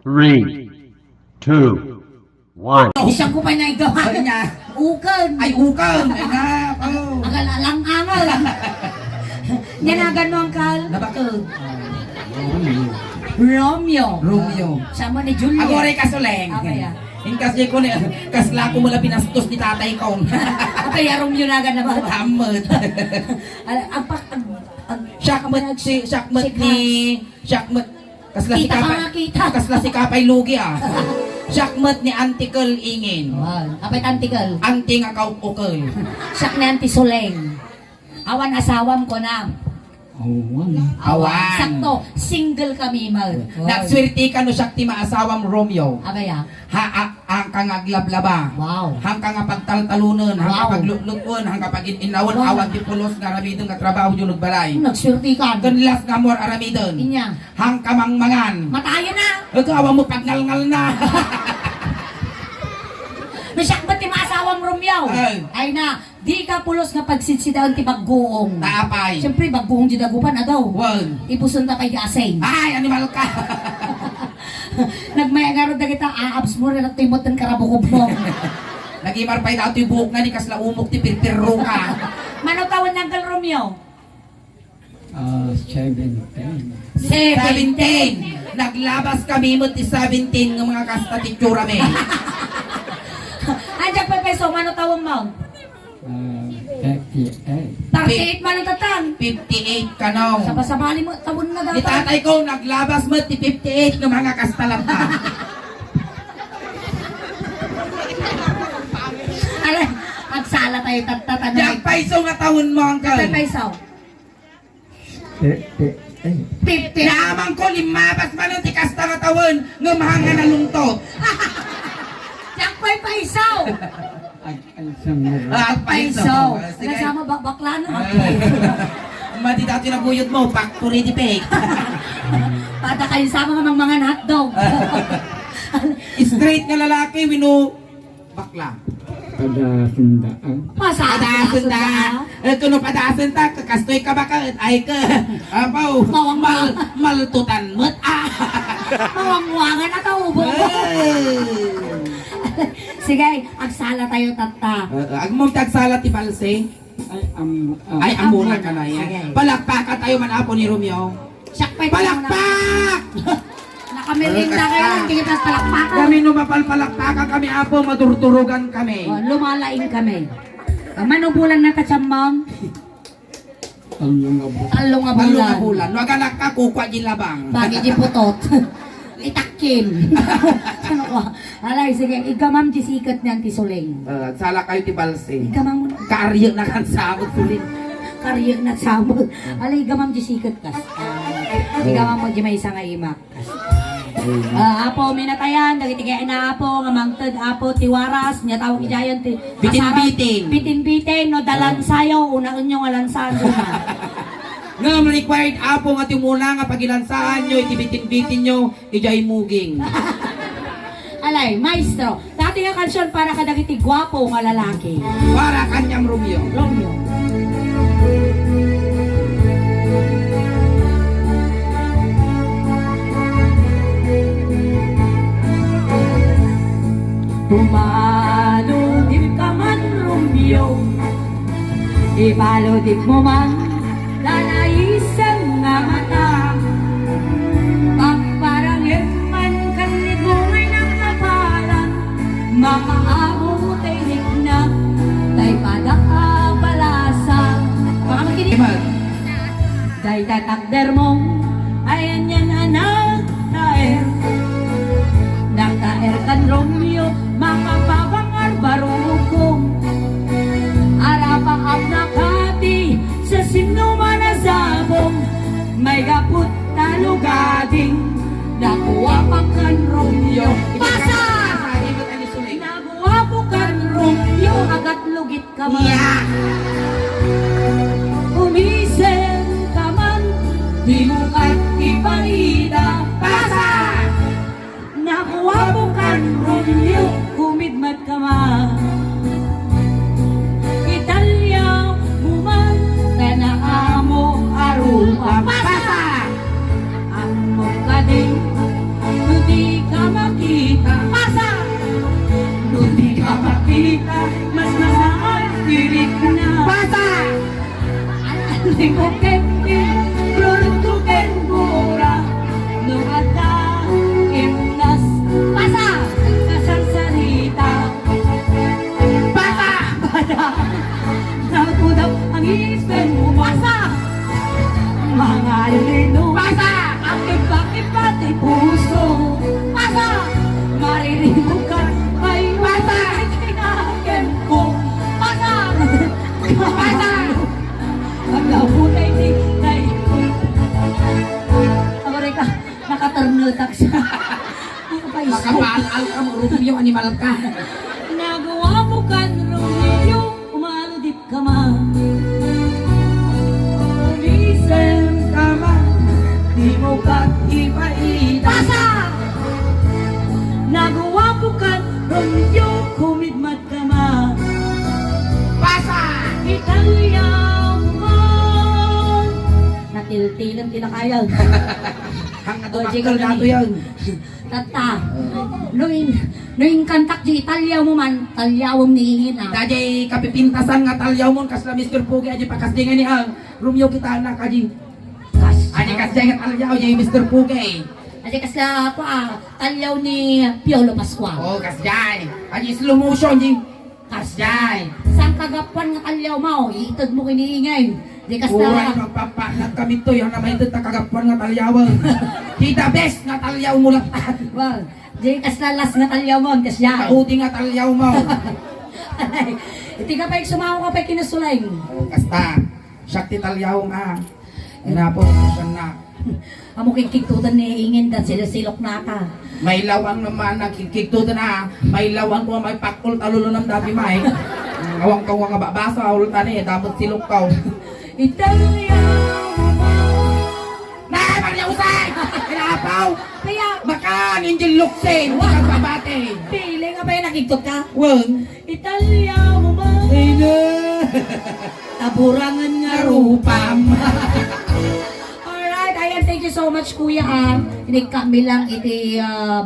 3, 2, 1. Isang ko pa na igawa niya. Ukan. Ay, ukang. Ay nga. Oh. Agala lang angal. Nanagan mo ang kal. Nabakal. Romeo. Romeo. Sama ni Juliet. Agore kasuleng. Okay, ah. Kasi ko ni kasla ko mula pinastos ni tatay ko. Okay, Romeo na agad na ba? Hamad. Shakmat kasla si Kita ka kapay. nga, kita. Kasla si kapay lugi ah. Shakmat ni Antikal ingin. Apay tantikal. Anting akaw ukol. Siyak na anti-suleng. Awan asawam ko na. Awan. Sakto, single kami mal. Nagswerte ka no Shakti maasawam Romeo. Abay ah. Ang kangaglablaba. Wow. Hang ka nga pagtaltalunan, hang Wow. ka paglutlutun, hang ka pag-inawon, Wow. awan di pulos nga aramidon nga trabaho yung nagbalay. Nagswerte ka. Kanlas nga more aramidon. Inya. Hang ka mangmangan. Matayan na. Ito awan mo pagngalngal na. Nasyak ba't ti maasawang Romeo? Ay. Ay na, di ka pulos nga pagsitsidaon ti baggoong. Taapay. Siyempre, baggoong di dagupan na daw. Wan. Ipusun na kay aseng. Ay, animal ka. Nagmayagaro na kita, aabs mo rin at timot ng karabukob mo. Nagimar pa ito yung buhok nga ni kasla umok ti pirpirro ka. Manatawan ng kal Romeo? 17. 17. Naglabas kami mo ti 17 ng mga kasta ti Churame. Andiyan pa peso, manatawang mo? 38. 38 manatatang. 58 ka no. Sabasabali mo, tawon na Ni dapat. tatay ko, naglabas mo ti 58 ng mga kastalata. Alay, agsala tayo tatatan. Diyan paiso nga taon mo ang Kapay peso. 38. 50. Lamang ko limabas man ang tikasta nga taon nga mahanga na lungtot. Diyan pa'y paisaw. Ay, sumero. Paisaw. Sige. Nasama bakla na. Mati dati nabuyot mo, factory di pek. Pada kayo sama nga mga hotdog. Straight nga lalaki, wino bakla. Pada sundaan. Padasan ta. Kuno padasan ta, kakastoy ka baka ay ka. Apaw, maltutan mo't Mawangwangan na taubo. Sige, agsala tayo tatta. Agmong tagsala ti balse. Ay, amuna ka na Sige. yan. Palakpakan tayo man apo ni Romeo. Sakpay Palakpak! Nakamilinda kayo, hindi kita palakpakan. Kami numapalpalakpakan kami apo, madurturugan kami. Oh, lumalaing kami. Manubulan na katsambang. Ang mga buto. Talong nga Malo bulan. na bulan. Waganak ka, kukwa di labang. Bagi di putot. Itakim. Ano ko? Alay, sige. Igamam di sikat niyan ti Suleng. Sala kayo ti balse. Igamam mo na. Karyo na kan sabot sulit. Karyo na sabot. Alay, igamam di sikat kas. Igamam mo di may isang imak kas. Apo, minatayan. Dagitigain na apo. Ngamangtad apo. Tiwaras. Niya tawag ijayan ti. Bitin-bitin. Bitin-bitin. No, dalan sayo. Una unyo nga lansan na. Nga required apo nga timula nga pagilansaan nyo, itibitin-bitin nyo, ijay muging. Alay, maestro. Dati nga kansyon para kadagiti gwapo nga lalaki. Para kanyang Romeo. Romeo. Tumaludin ka man, Romeo. Ipaludin mo man, lalaisan nga mata. Pagparangin man kanligungay ng kapalan, makaabot ay higna, tay padakabalasa. Mga makinig. Day tatakder mong, ayan yan anak taer. Nagtaer kan Romeo, makapabangar barukong. Arapang apnakati, sa sinuman na sabong, may gaput talugading, nakuha pa kan Romeo. Pasa! Nakuha po kan Romeo, agat lugit ka man. Yeah. Umisen ka man, di mo kat ipalida. Pasa! Nakuha po kan Romeo, kumidmat ka man. Italya buman, tanaamo arupa. Pasa! Ang mo ka din, hindi ka na. Basa! Lingkukin, lulutukin mura. Nukata, imnas. Basa! Kasang salita. Basa! Bada! Nagudap ang isip mo. Basa! Mga lino. Basa! Bakit pati puso? Basa! Maririnig ka. Ay, basa! Tinakin ko. Basa! Basa! Ang labutay ni Nay. Ako rin ka, nakatarnotak siya. Nakapaiso. Nakamaal ka mo, Romeo, animal ka. Nagawa mo kan, Romeo, umaludip ka man. Listen ka man, di mo ka't ipaita. Basa! Nagawa mo kan, Romeo, kumidmat ka man. Basa! Italia mo man. Natiltilan tinakayal. Hanggang Oh, tumakal Jigal na to gani. yan. Tata, noing kantak di Italya mo man, talyawong nihingin ah. Dajay kapipintasan nga talyaw mo, kasla Mr. Pugi, aji pakasdingan ni ang Romeo kita anak, aji. Kas, Aji kasdingan talyaw, aji Mr. Pugi. Adi kasla ako talyaw ni Piolo Pascual. Oh, kasjay. Aji slow motion, aji. Kas, Kasjay. sang kagapuan nga talyaw mo, iitod mo kiniingay. Di Uray, kasla, magpapanat kami to, yung naman ito, takagapuan nga talyawan. Kita best nga talyaw mo lang. well, di kasla las nga talyaw mo, kasya. Kaudi nga talyaw mo. Iti ka pa sumawa ka pa kinusulay. Oh, kasta. Shakti talyaw nga. Ina po, siya na. Amo kikiktutan ni ingin dat sila silok na ka. May lawang naman, nagkikikto na. May lawang ko, may pakul, talulo ng dati, may. Awang ka nga babasa, ulitan eh, dapat silok ka. Italia mo man. Na, Maria Usay! Kinapaw! Kaya, Baka, ninjil lukse, hindi ka babate. pili nga ba yung nakiktot ka? Wang, Italia mo man. Taburangan nga narupam. Alright, ayan, thank you so much, Kuya. Hindi kami lang iti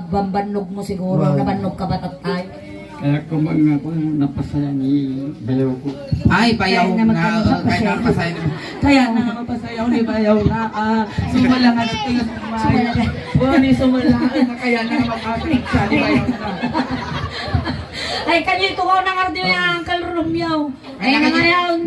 bambanog mo siguro. Wow. Nabanog ka ba tatay? Kaya kung mga ako napasaya ni bayaw ko. Ay, bayaw Kaya naman na. kami Kaya na pasay. Kaya na. mapasayaw ni bayaw na. Sumala nga na tingin sa Sumala ka. Ni sumala na kaya na mapapiksa ni bayaw na. Ay, kanito ko na nga din yung Uncle Romeo. Ay, Ay, na ngayon.